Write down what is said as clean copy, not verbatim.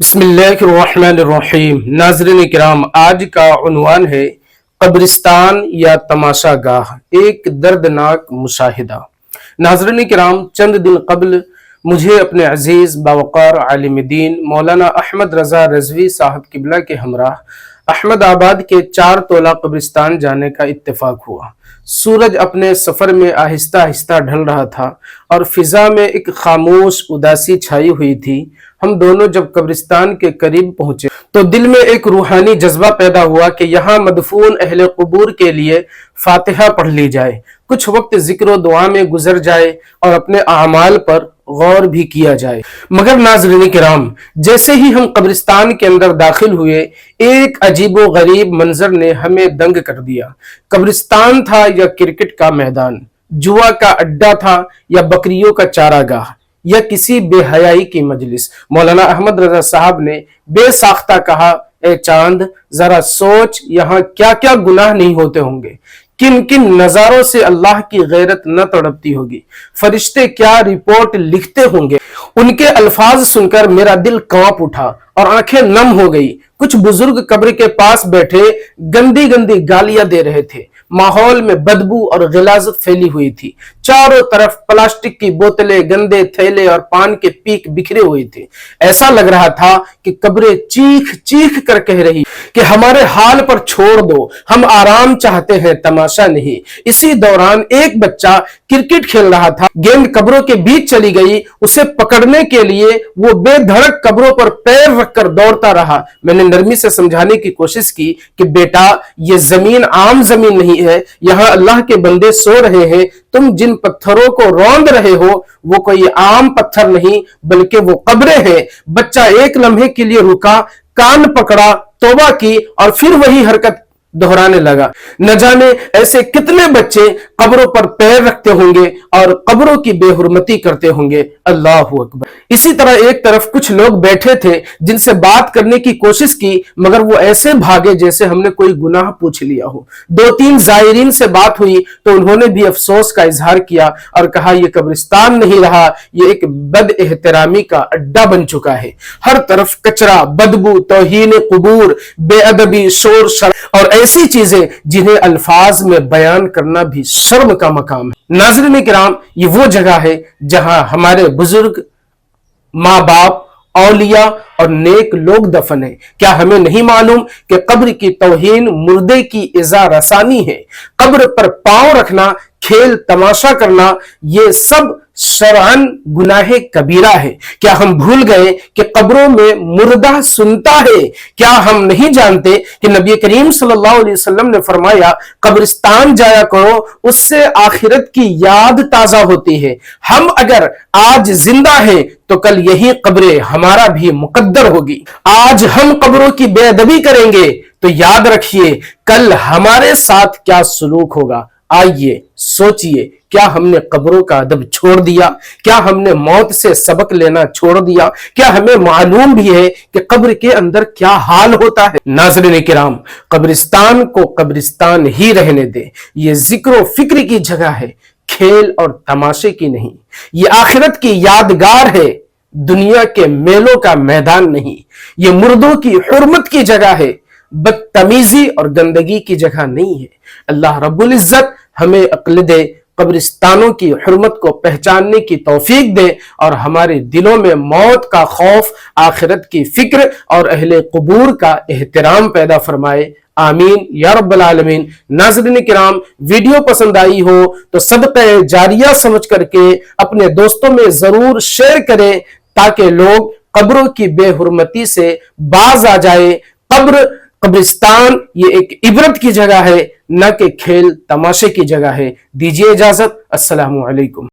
بسم اللہ الرحمن الرحیم۔ ناظرین کرام، آج کا عنوان ہے قبرستان یا تماشا گاہ، ایک دردناک مشاہدہ۔ ناظرین کرام، چند دن قبل مجھے اپنے عزیز باوقار عالم دین مولانا احمد رضا رضوی صاحب قبلہ کے ہمراہ احمد آباد کے 4 تولہ قبرستان جانے کا اتفاق ہوا۔ سورج اپنے سفر میں آہستہ آہستہ ڈھل رہا تھا اور فضا میں ایک خاموش اداسی چھائی ہوئی تھی۔ ہم دونوں جب قبرستان کے قریب پہنچے تو دل میں ایک روحانی جذبہ پیدا ہوا کہ یہاں مدفون اہل قبور کے لیے فاتحہ پڑھ لی جائے، کچھ وقت ذکر و دعا میں گزر جائے اور اپنے اعمال پر غور بھی کیا جائے۔ مگر ناظرین کرام، جیسے ہی ہم قبرستان کے اندر داخل ہوئے، ایک عجیب و غریب منظر نے ہمیں دنگ کر دیا۔ قبرستان تھا یا کرکٹ کا میدان، جوا کا اڈا تھا یا بکریوں کا چارہ گاہ، یا کسی بے حیائی کی مجلس۔ مولانا احمد رضا صاحب نے بے ساختہ کہا، اے چاند، ذرا سوچ یہاں کیا کیا گناہ نہیں ہوتے ہوں گے، کن کن نظاروں سے اللہ کی غیرت نہ تڑپتی ہوگی، فرشتے کیا رپورٹ لکھتے ہوں گے۔ ان کے الفاظ سن کر میرا دل کانپ اٹھا اور آنکھیں نم ہو گئی۔ کچھ بزرگ قبر کے پاس بیٹھے گندی گندی گالیاں دے رہے تھے۔ ماحول میں بدبو اور غلاظت پھیلی ہوئی تھی۔ چاروں طرف پلاسٹک کی بوتلیں، گندے تھیلے اور پان کے پیک بکھرے ہوئے تھے۔ ایسا لگ رہا تھا کہ قبریں چیخ چیخ کر کہہ رہی کہ ہمارے حال پر چھوڑ دو، ہم آرام چاہتے ہیں، تماشا نہیں۔ اسی دوران ایک بچہ کرکٹ کھیل رہا تھا، گیند قبروں کے بیچ چلی گئی۔ اسے پکڑنے کے لیے وہ بے دھڑک قبروں پر پیر رکھ کر دوڑتا رہا۔ میں نے نرمی سے سمجھانے کی کوشش کی کہ بیٹا، یہ زمین عام زمین نہیں ہے، یہاں اللہ کے بندے سو رہے ہیں، تم جن پتھروں کو روند رہے ہو وہ کوئی عام پتھر نہیں بلکہ وہ قبریں ہیں۔ بچہ ایک لمحے کے لیے رکا، کان پکڑا، توبہ کی اور پھر وہی حرکت دہرانے لگا۔ نہ جانے ایسے کتنے بچے قبروں پر پیر رکھتے ہوں گے اور قبروں کی بے حرمتی کرتے ہوں گے۔ اللہ اکبر۔ اسی طرح ایک طرف کچھ لوگ بیٹھے تھے جن سے بات کرنے کی کوشش کی، مگر وہ ایسے بھاگے جیسے ہم نے کوئی گناہ پوچھ لیا ہو۔ 2-3 زائرین سے بات ہوئی تو انہوں نے بھی افسوس کا اظہار کیا اور کہا، یہ قبرستان نہیں رہا، یہ ایک بد احترامی کا اڈا بن چکا ہے۔ ہر طرف کچرا، بدبو، توہین قبور، بے ادبی، شور شرابہ اور ایسی چیزیں جنہیں الفاظ میں بیان کرنا بھی شرم کا مقام ہے۔ ناظرین کرام، یہ وہ جگہ ہے جہاں ہمارے بزرگ، ماں باپ، اولیاء اور نیک لوگ دفن ہیں۔ کیا ہمیں نہیں معلوم کہ قبر کی توہین مردے کی اذا رسانی ہے؟ قبر پر پاؤں رکھنا، کھیل تماشا کرنا، یہ سب شرعاً گناہ کبیرہ ہے۔ کیا ہم بھول گئے کہ قبروں میں مردہ سنتا ہے؟ کیا ہم نہیں جانتے کہ نبی کریم صلی اللہ علیہ وسلم نے فرمایا، قبرستان جایا کرو، اس سے آخرت کی یاد تازہ ہوتی ہے۔ ہم اگر آج زندہ ہیں تو کل یہی قبریں ہمارا بھی مقدر ہوگی۔ آج ہم قبروں کی بے ادبی کریں گے تو یاد رکھیے کل ہمارے ساتھ کیا سلوک ہوگا۔ آئیے سوچئے، کیا ہم نے قبروں کا ادب چھوڑ دیا؟ کیا ہم نے موت سے سبق لینا چھوڑ دیا؟ کیا ہمیں معلوم بھی ہے کہ قبر کے اندر کیا حال ہوتا ہے؟ ناظرین کرام، قبرستان کو قبرستان ہی رہنے دیں۔ یہ ذکر و فکر کی جگہ ہے، کھیل اور تماشے کی نہیں۔ یہ آخرت کی یادگار ہے، دنیا کے میلوں کا میدان نہیں۔ یہ مردوں کی حرمت کی جگہ ہے، بدتمیزی اور گندگی کی جگہ نہیں ہے۔ اللہ رب العزت ہمیں عقل دے، قبرستانوں کی حرمت کو پہچاننے کی توفیق دے اور ہمارے دلوں میں موت کا خوف، آخرت کی فکر اور اہل قبور کا احترام پیدا فرمائے۔ آمین یا رب العالمین۔ ناظرین کرام، ویڈیو پسند آئی ہو تو صدقہ جاریہ سمجھ کر کے اپنے دوستوں میں ضرور شیئر کریں تاکہ لوگ قبروں کی بے حرمتی سے باز آ جائے۔ قبرستان یہ ایک عبرت کی جگہ ہے، نہ کہ کھیل تماشے کی جگہ ہے۔ دیجیے اجازت۔ السلام علیکم۔